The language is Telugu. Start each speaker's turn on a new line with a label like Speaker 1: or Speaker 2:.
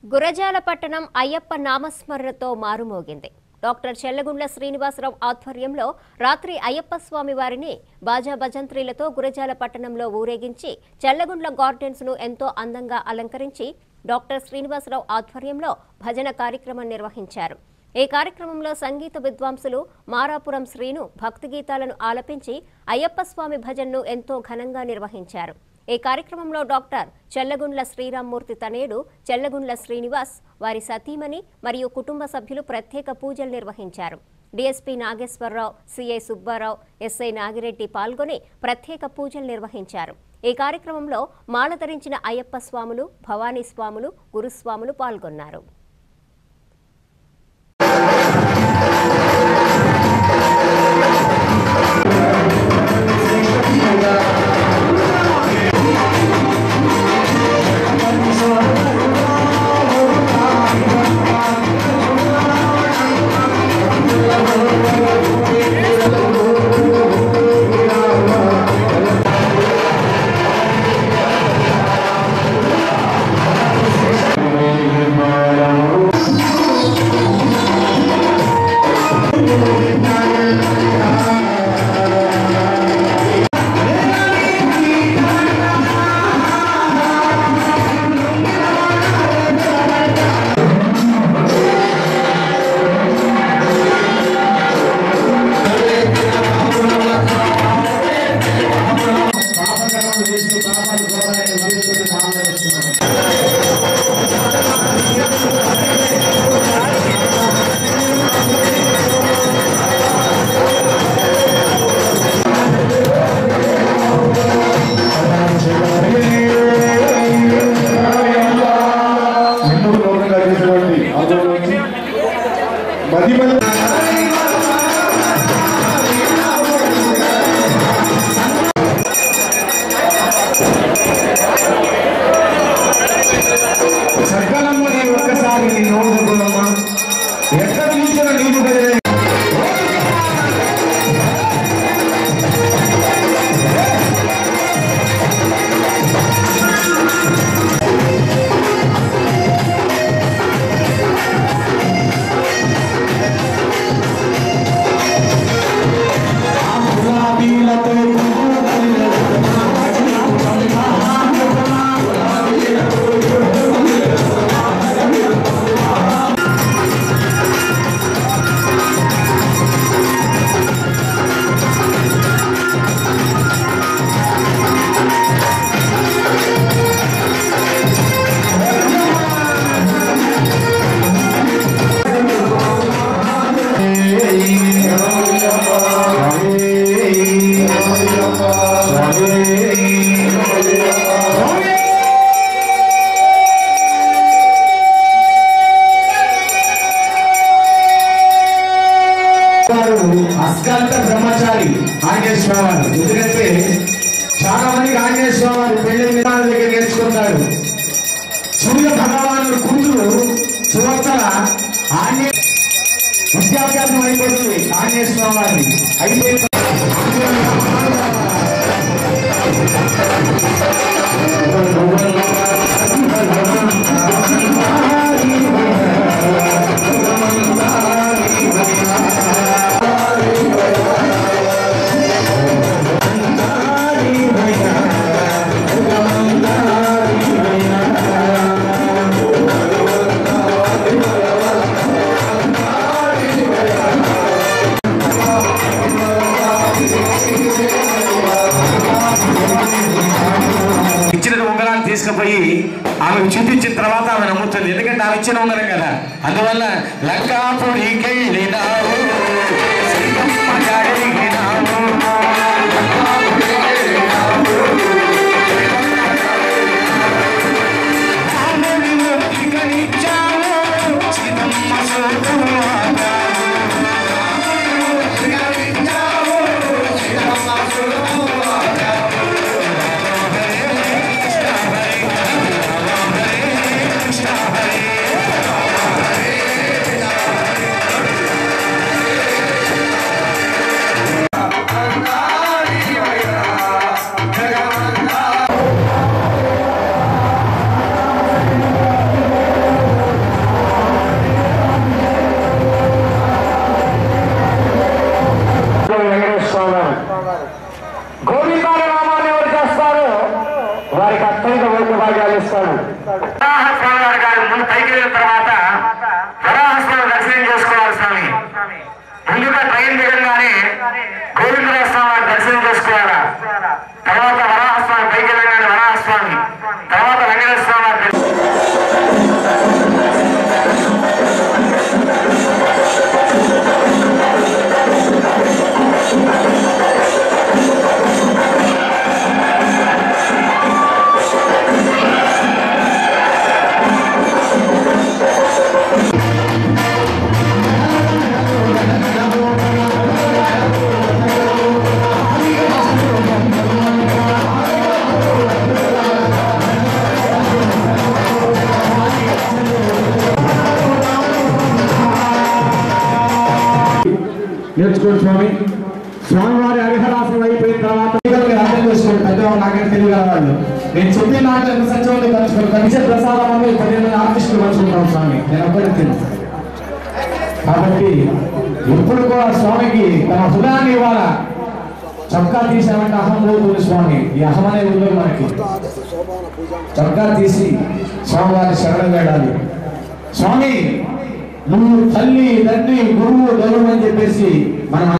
Speaker 1: గురజాల పట్టణం అయ్యప్ప నామస్మరణతో మారుమోగింది. డాక్టర్ చెల్లగుండ్ల శ్రీనివాసరావు ఆధ్వర్యంలో రాత్రి అయ్యప్ప స్వామి వారిని బాజా భజంత్రీలతో గురజాల పట్టణంలో ఊరేగించి చెల్లగుండ్ల గార్డెన్స్ ను ఎంతో అందంగా అలంకరించి డాక్టర్ శ్రీనివాసరావు ఆధ్వర్యంలో భజన కార్యక్రమం నిర్వహించారు. ఈ కార్యక్రమంలో సంగీత విద్వాంసులు మారాపురం శ్రీను భక్తి గీతాలను ఆలపించి అయ్యప్ప స్వామి భజన్ను ఎంతో ఘనంగా నిర్వహించారు. ఈ కార్యక్రమంలో డాక్టర్ చెల్లగుండ్ల శ్రీరామ్మూర్తి తనయుడు చెల్లగుండ్ల శ్రీనివాస్, వారి సతీమణి మరియు కుటుంబ సభ్యులు ప్రత్యేక పూజలు నిర్వహించారు. DSP Nageswararao, CI Subbarao, SI Nagireddy పాల్గొని ప్రత్యేక పూజలు నిర్వహించారు. ఈ కార్యక్రమంలో మాల ధరించిన అయ్యప్ప స్వాములు, భవానీ స్వాములు, గురుస్వాములు పాల్గొన్నారు.
Speaker 2: అస్కాంత బ్రహ్మచారి ఆంజనేయ స్వామి. ఎందుకంటే చాలా మంది ఆంజనేయ స్వామి పెళ్లి నిర్మాణం దగ్గర నేర్చుకుంటారు. సూర్య భగవానుడు కూతురు సువత్సల ఆంజనేయ విద్యాభ్యాసం అయిపోతుంది. ఆంజనేయ స్వామి అయిపోయిన తీసుకుపోయి ఆమెకు చూపించిన తర్వాత ఆమె నమ్ముతుంది. ఎందుకంటే ఆమె ఇచ్చిన ఉంగరం కదా. అందువల్ల లంకాపురికెళ్ళినావు వరాహస్వామి గారి ముందు పైకి వెళ్ళిన తర్వాత వరాహస్వామి దర్శనం చేసుకోవాలి స్వామి. ముందుగా ట్రైన్ దిగంగానే గోవిందరాజ స్వామి వారి దర్శనం చేసుకోవాలా. తర్వాత వరాహస్వామి పైకి వెళ్ళగానే వరాహస్వామి, తర్వాత వెంకటేశ్వర స్వామి వారి
Speaker 3: నేర్చుకోండి స్వామి. స్వామివారి హరిహరాసనం అయిపోయిన తర్వాత అర్థం చేసుకోండి. పెద్దవాళ్ళు నాకైనా తెలియగలవాళ్ళు. నేను చెప్పిన నాకు ఎంత సత్యంలో కలుసుకోండి. కనీస ప్రసాదం అనేది 10 ఆర్టిస్టులు కలుసుకుంటాం స్వామి. నేను ఒక్కడే తెలుసు. కాబట్టి ఎప్పుడు కూడా స్వామికి తన హృదయాన్ని ఇవ్వాలా. చొక్కా తీసామంటే అహం పోతుంది స్వామి. ఈ అహం అనేది ఉండదు మనకి. చొక్కా తీసి స్వామివారి శరణం వేడాలి. స్వామి నువ్వు తల్లి తండ్రి గురువు దైవం అని చెప్పేసి మనం